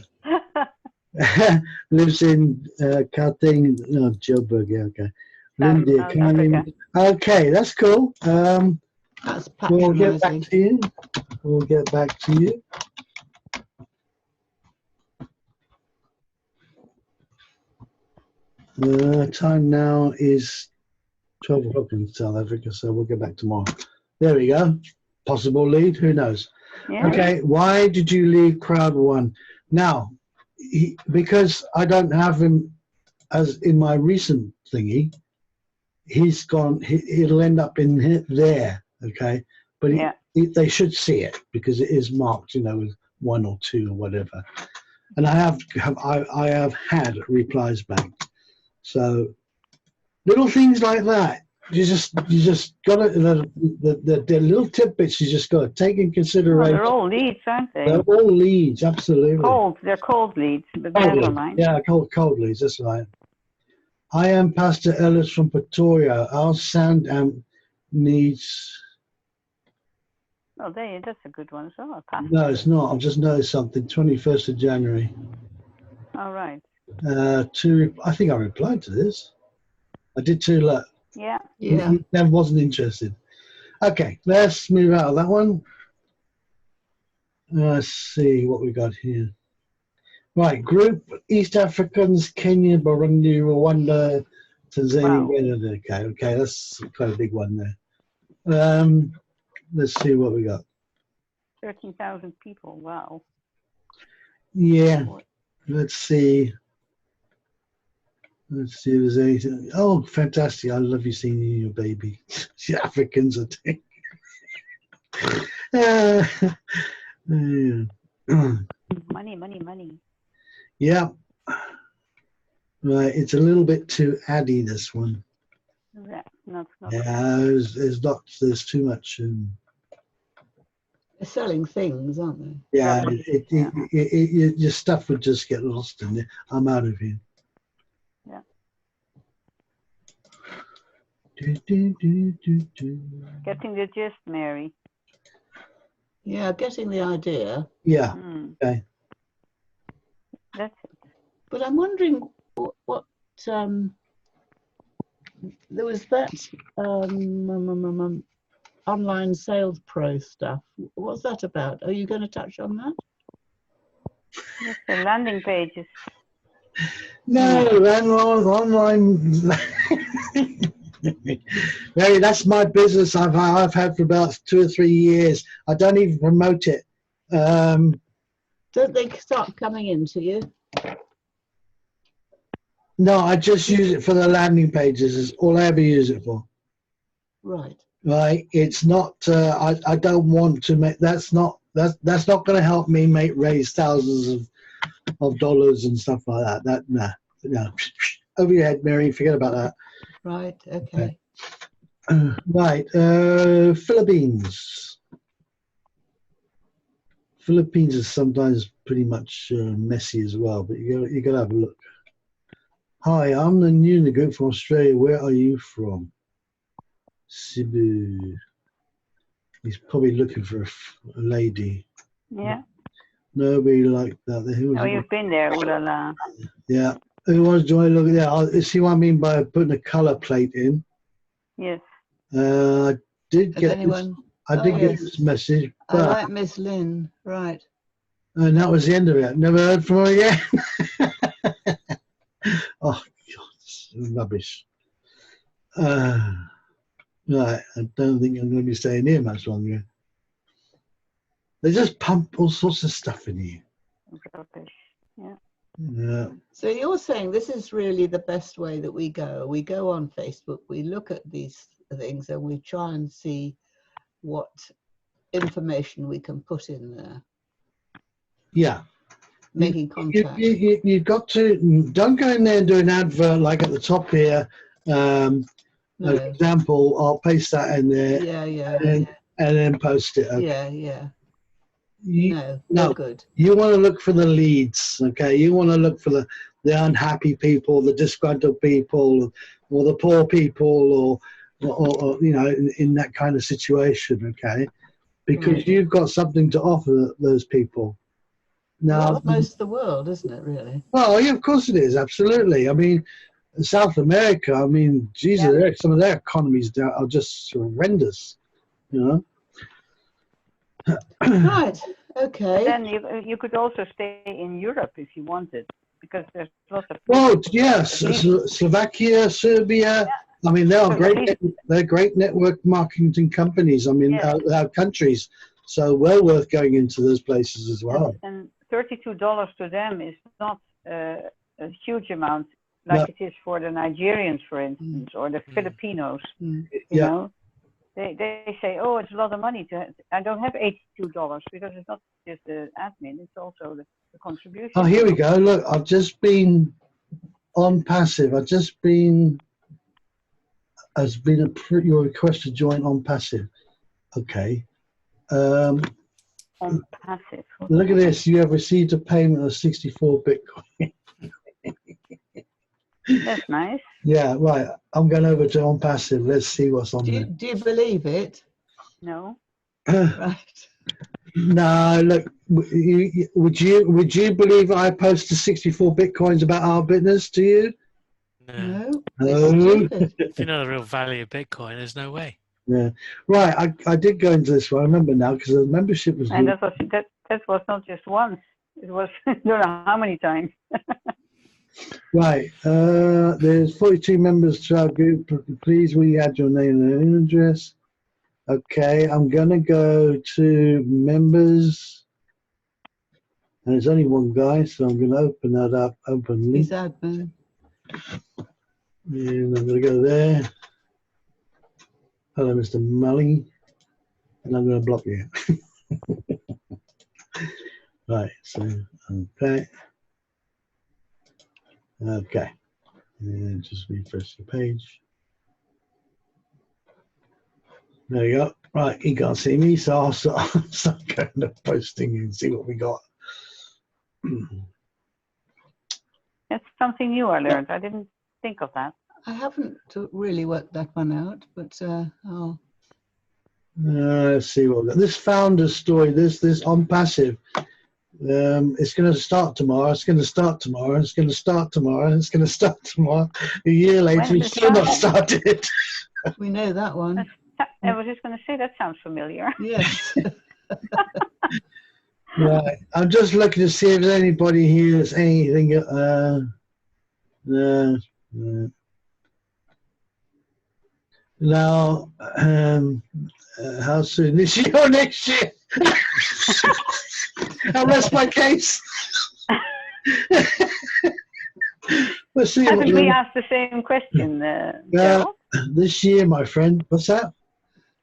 Lives in Gauteng, no, Joburg. Yeah, okay. Lindy, South Africa. okay, that's cool. That's We'll get back patronising. to you. We'll get back to you. Time now is 12 o'clock in South Africa, so we'll get back tomorrow. There we go. Possible lead, who knows? Yeah. Okay, why did you leave crowd one? Now, because I don't have him as in my recent thingy, he's gone, it'll end up in there, okay? But Yeah. they should see it because it is marked, you know, with 1 or 2 or whatever. And I have had replies back. So little things like that. You just got to the little tidbits. You just got to take in Well, consideration. they're all leads, aren't they? They're all leads, absolutely. Cold. They're cold leads, but Cold never leads. mind. Yeah, cold leads. That's right. I am Pastor Ellis from Pretoria. Our sound amp needs. Oh, that's a good one as well. Pastor. No, it's not. I've just noticed something. 21st of January. All right. I think I replied to this. I did too. Look. Yeah. Yeah. That wasn't interested. Okay, let's move out of that one. Let's see what we got here. Right, group East Africans, Kenya, Burundi, Rwanda, Tanzania. Wow. Okay, that's quite a big one there. Let's see what we got. 13,000 people. Wow. Yeah. Let's see. Let's see if there's anything. Oh, fantastic. I love you seeing you and your baby. Africans, I think. Money. Yeah. Right. It's a little bit too addy, this one. Yeah, not yeah, there's too much. They're selling things, aren't they? Yeah, your stuff would just get lost in it. I'm out of here. Yeah. Getting the gist, Mary. Yeah, getting the idea. Yeah. Okay. That's it. But I'm wondering what there was that online sales pro stuff. What's that about? Are you going to touch on that? That's the landing pages. No, online. Mary, that's my business. I've had for about 2 or 3 years. I don't even promote it. Don't they start coming into you? No, I just use it for the landing pages. Is all I ever use it for. Right. Right. It's not. I don't want to make. That's not going to help me raise thousands of dollars and stuff like that. No. Over your head, Mary. Forget about that. Right. Okay. Right. Philippines. Philippines is sometimes pretty much messy as well, but you got to have a look. Hi, I'm the new in the group from Australia. Where are you from? Cebu. He's probably looking for a lady. Yeah. Nobody like that. You've been there, ooh la la. Yeah. Who wants to look at that? See what I mean by putting a colour plate in? Yes. I did get this message. But I like Miss Lynn. Right. And that was the end of it. Never heard from her again. Oh, God, rubbish. Right, I don't think I'm going to be staying here much longer. They just pump all sorts of stuff in here. Rubbish, yeah. Yeah. So you're saying this is really the best way that we go. We go on Facebook, we look at these things, and we try and see what information we can put in there. Yeah. Making contact. You've got to, don't go in there and do an advert like at the top here. No. As an example, I'll paste that in there. And then post it. Okay. No, good. You want to look for the leads, okay? You want to look for the unhappy people, the disgruntled people, or the poor people, or or you know, in that kind of situation, okay? Because you've got something to offer those people. Well, Now, that's most of the world, isn't it, really? well, yeah, of course it is, absolutely. I mean, South America, I mean, Jesus, some of their economies are just horrendous, you know? Right, But okay. then you could also stay in Europe if you wanted, because there's lots of Well, places. yes, At least, Slovakia, Serbia. I mean, they are so at great. least, They're great network marketing companies. I mean, yes, countries. So well worth going into those places as well. and $32 to them is not a huge amount No, like it is for the Nigerians, for instance, or the Filipinos. Mm. You yeah. know, they say, oh, it's a lot of money to. I don't have $82 because it's not just the admin; it's also the contribution. Oh, here we go. Look, I've just been on passive. I've just been your request to join on passive. Okay. On passive. Look at this. You have received a payment of 64 Bitcoin. That's nice. Yeah, right. I'm going over to on passive. Let's see what's on there. Do you believe it? No. Right. No, look. Would you believe I posted 64 Bitcoins about our business to you? No. No, No. it's stupid. If you know the real value of Bitcoin, there's no way. Yeah. Right. I did go into this one. I remember now because the membership was. And that was not just once. It was I don't know how many times. Right. There's 42 members to our group. Please, will you add your name and email address? Okay. I'm gonna go to members, and there's only one guy, so I'm gonna open that up. Open link, He's admin. and I'm gonna go there. Hello, Mr. Mully, and I'm gonna block you. Right. So okay. Okay. And just refresh the page. There you go. Right, he can't see me, so I'll start going to posting and see what we got. That's something new I learned. I didn't think of that. I haven't really worked that one out, but I'll. Let's see what we got. This founder's story, this on passive. It's going to start tomorrow. It's going to start tomorrow. It's going to start tomorrow. It's going to start tomorrow. A year later, it's still not started. We know that one. I was just going to say that sounds familiar. Yes. Right. I'm just looking to see if there's anybody here that's anything. Now, how soon? This year or next year? I'll rest my case. Let's see. Haven't we asked the same question, Gerald? This year, my friend. What's that?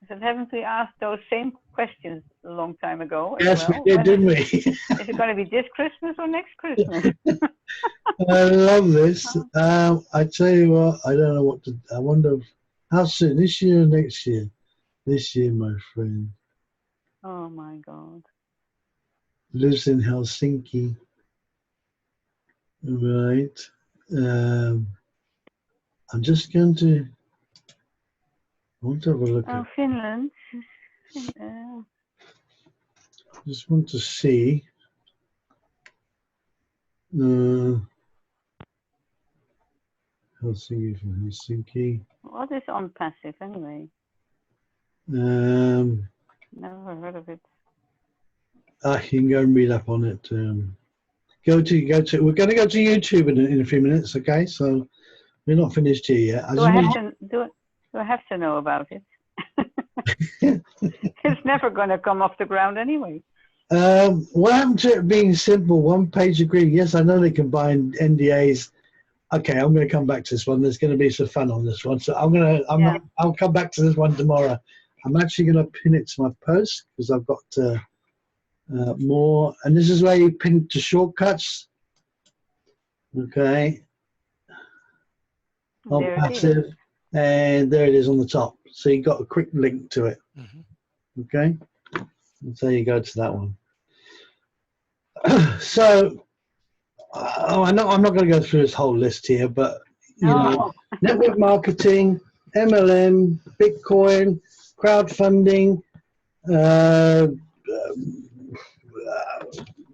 I said, haven't we asked those same questions a long time ago? Yes, well? we did, didn't we? Is it going to be this Christmas or next Christmas? I love this. I tell you what, I don't know what to. I wonder how soon. This year or next year? This year, my friend. Oh my God. Lives in Helsinki. Right. I'm just going to. I want to have a look Oh, at. Finland. Just want to see. Helsinki from Helsinki. What is on passive anyway? Never heard of it. You can go and read up on it. Go to. We're going to go to YouTube in a few minutes. Okay, so we're not finished here yet. Do I have to know about it? It's never going to come off the ground anyway. What happened to it being simple? One page agreement. Yes, I know they combine NDAs. Okay, I'm going to come back to this one. There's going to be some fun on this one. So I'll come back to this one tomorrow. I'm actually going to pin it to my post because I've got more. And this is where you pin to shortcuts. Okay. On passive. And there it is on the top. So you got a quick link to it. Mm-hmm. Okay. And so you go to that one. So, I'm not going to go through this whole list here, but you know, network marketing, MLM, Bitcoin, crowdfunding, uh,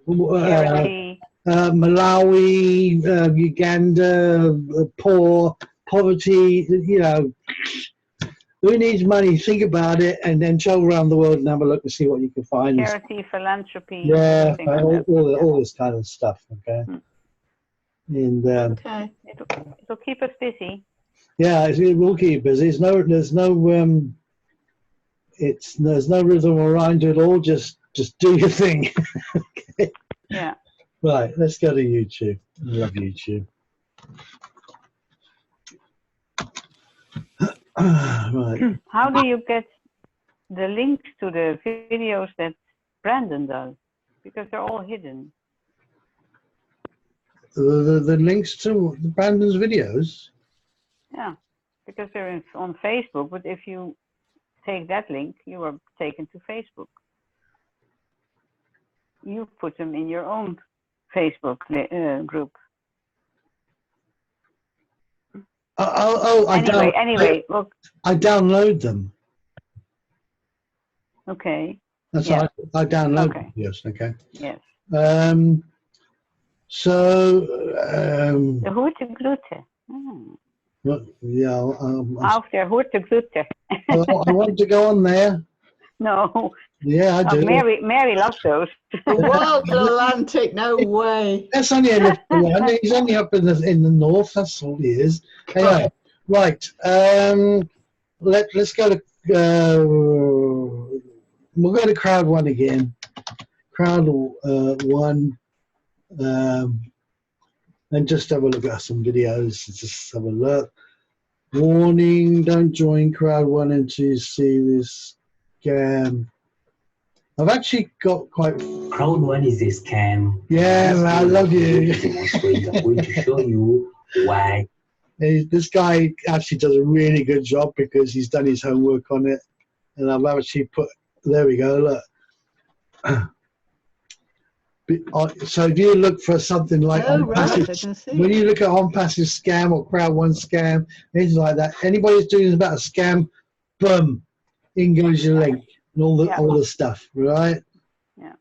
Charity. Malawi, Uganda, poverty, you know, who needs money? Think about it and then travel around the world and have a look and see what you can find. Charity, philanthropy, Yeah, everything like that. all this kind of stuff, okay? And Okay. It'll keep us busy. yeah, it will keep busy. There's no rhythm or rhyme to it all. Just do your thing. Okay. Yeah. Right, let's go to YouTube. I love YouTube. Right. How do you get the links to the videos that Brandon does? Because they're all hidden. The links to Brandon's videos. Yeah, because they're on Facebook. But if you take that link, you are taken to Facebook. You put them in your own Facebook group. Anyway, look. I download them. Okay. That's Yeah. I download Okay. videos. Okay. Yes. So. De Hoerte Groete. Well, yeah. Auf der Hoerte Groete. I want to go on there. No. Yeah, I do. Mary loves those. The Wild Atlantic, no way. That's only a little one. He's only up in the north. That's all he is. Anyway, right. Let's go to. We'll go to crowd one again. Crowd one. And just have a look at some videos. Just have a look. Warning: don't join crowd one until you see this scam. I've actually got quite. Crowd one is a scam. Yeah, man, I love you. I'm going to show you why. This guy actually does a really good job because he's done his homework on it, and I've actually put. There we go. Look. So if you look for something like when you look at on-passive scam or crowd one scam, anything like that, anybody who's doing about a scam, boom, in goes your link and all the stuff, right? Yeah.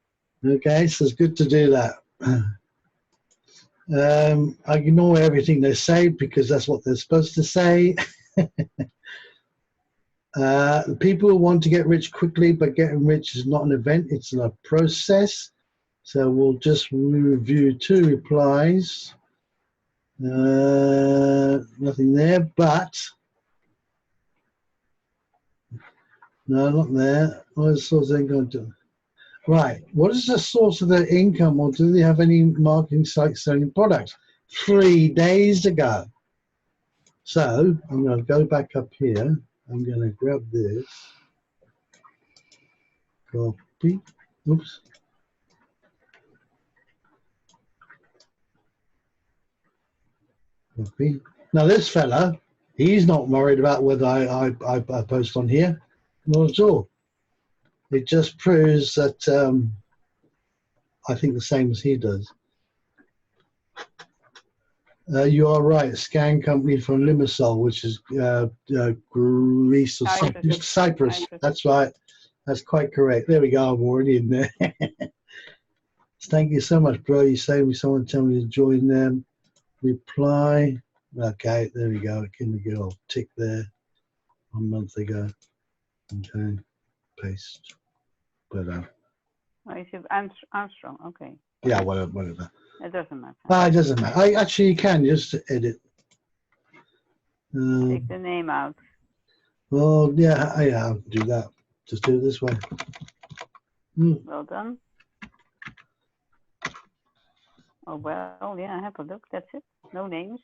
Okay, so it's good to do that. I ignore everything they say because that's what they're supposed to say. People who want to get rich quickly, but getting rich is not an event, it's a process. So we'll just review 2 replies. Nothing there, but no, not there. What is the source of income? Right. What is the source of their income, or do they have any marketing sites selling products? 3 days ago. So I'm going to go back up here. I'm going to grab this. Copy. Oops. Copy. Now this fella, he's not worried about whether I post on here, not at all. It just proves that I think the same as he does. You are right, scan company from Limassol, which is Greece or Cyprus. That's right. That's quite correct. There we go. I'm already in there. Thank you so much, bro. You saved me. Someone tell me to join them. Reply. Okay, there we go. Give me a good old tick there. 1 month ago. Okay. Paste. But I see Armstrong. Okay. yeah, whatever. It doesn't matter. It doesn't matter. Actually, you can just edit. Take the name out. Well, yeah, I'll do that. Just do it this way. Well done. Oh, well, yeah, have a look. That's it. No names.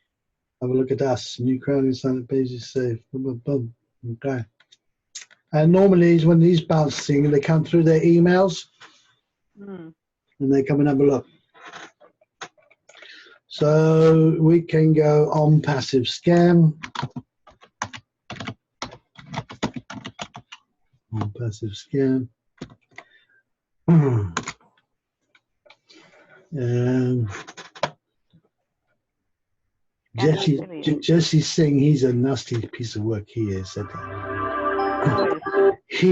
Have a look at us. New crowding sign page is safe. Boom, boom, boom. Okay. And normally, when these bouncing, they come through their emails, and they come and have a look. So we can go on passive scam. On passive scam. Jesse, silly, isn't it? Jesse Singh, he's a nasty piece of work. He is. Who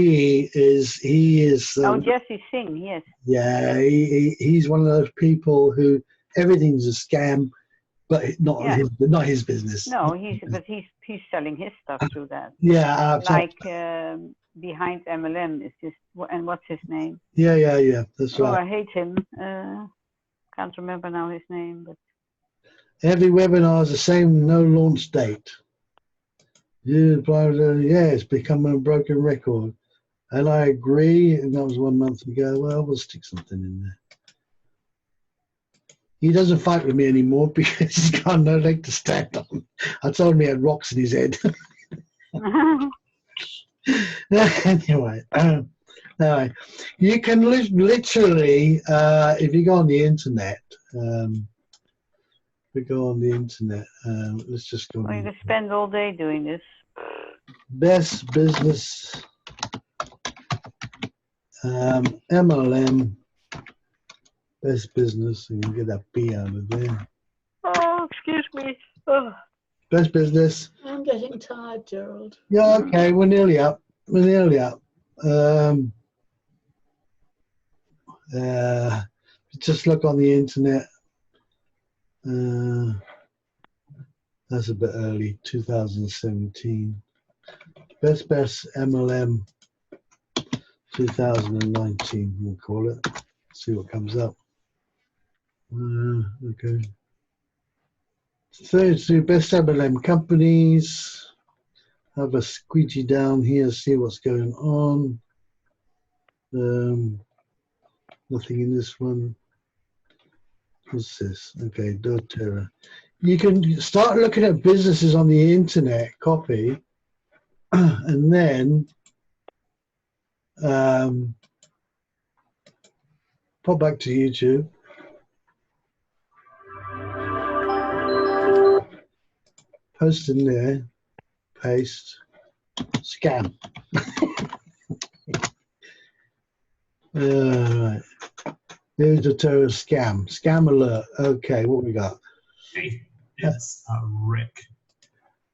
is? He is. Oh, Jesse Singh, yes. Yeah, he's one of those people who everything's a scam, but not Yeah. not his business. No, he's selling his stuff through that. Yeah, Like behind MLM is just, and what's his name? yeah. That's Oh, right. I hate him. Can't remember now his name, but Every webinar is the same, no launch date. Yeah, it's become a broken record. And I agree, and that was 1 month ago. Well, we'll stick something in there. He doesn't fight with me anymore because he's got no leg to stand on. I told him he had rocks in his head. Anyway, you can literally, if you go on the internet, let's just go. Well, you can spend all day doing this. Best business MLM, best business, and you get that B out of there. Oh, excuse me. Oh. Best business. I'm getting tired, Gerald. Yeah, okay, we're nearly up. Just look on the internet. That's a bit early, 2017. Best MLM 2019, we'll call it. See what comes up. Okay. 32 best MLM companies. Have a squeegee down here, see what's going on. Nothing in this one. What's this? Okay, doTERRA. You can start looking at businesses on the internet, copy, and then pop back to YouTube. Post in there, paste, scam. Right. Here's a terrorist scam. Scam alert. Okay, what we got? Hey, it's Rick.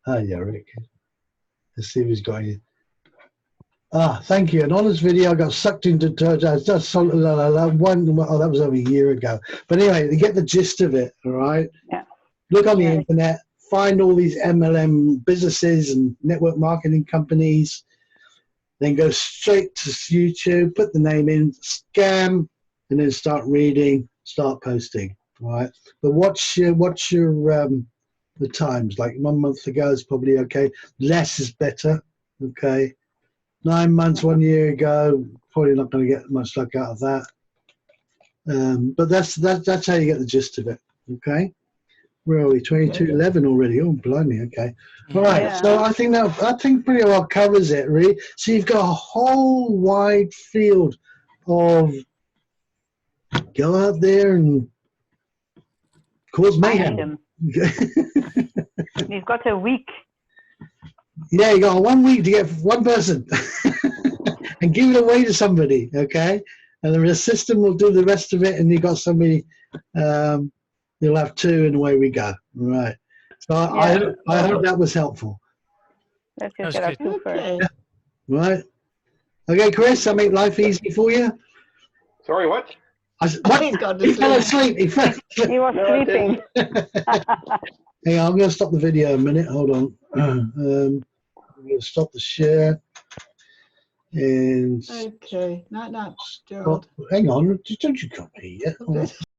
Oh, yeah, Rick. Let's see if he's got any. Thank you. And on this video, I got sucked into That's that was over a year ago. But anyway, to get the gist of it, all right? Yeah. Look on the internet, find all these MLM businesses and network marketing companies, then go straight to YouTube, put the name in, scam, and then start reading, start posting, all right? But watch your the times. Like 1 month ago is probably okay. Less is better, okay? 9 months, 1 year ago, probably not going to get much luck out of that. But that's how you get the gist of it, okay? Where are we? 22:11 already. Oh, blimey. Okay. All right. Yeah. So I think pretty well covers it, really. So you've got a whole wide field of go out there and cause mayhem. We've got a week. Yeah, you got 1 week to get one person and give it away to somebody, okay? And the system will do the rest of it, and you got somebody. You'll have two, and away we go. All right. So I hope that was helpful. Let's just get our two first. Right. Okay, Chris, I make life easy for you. Sorry, what? What? He's gone to He fell asleep. He fell asleep. He was sleeping. Hang on, I'm going to stop the video a minute. Hold on. I'm going to stop the share. And Okay. Night, Gerald. hang on. Don't you copy yet?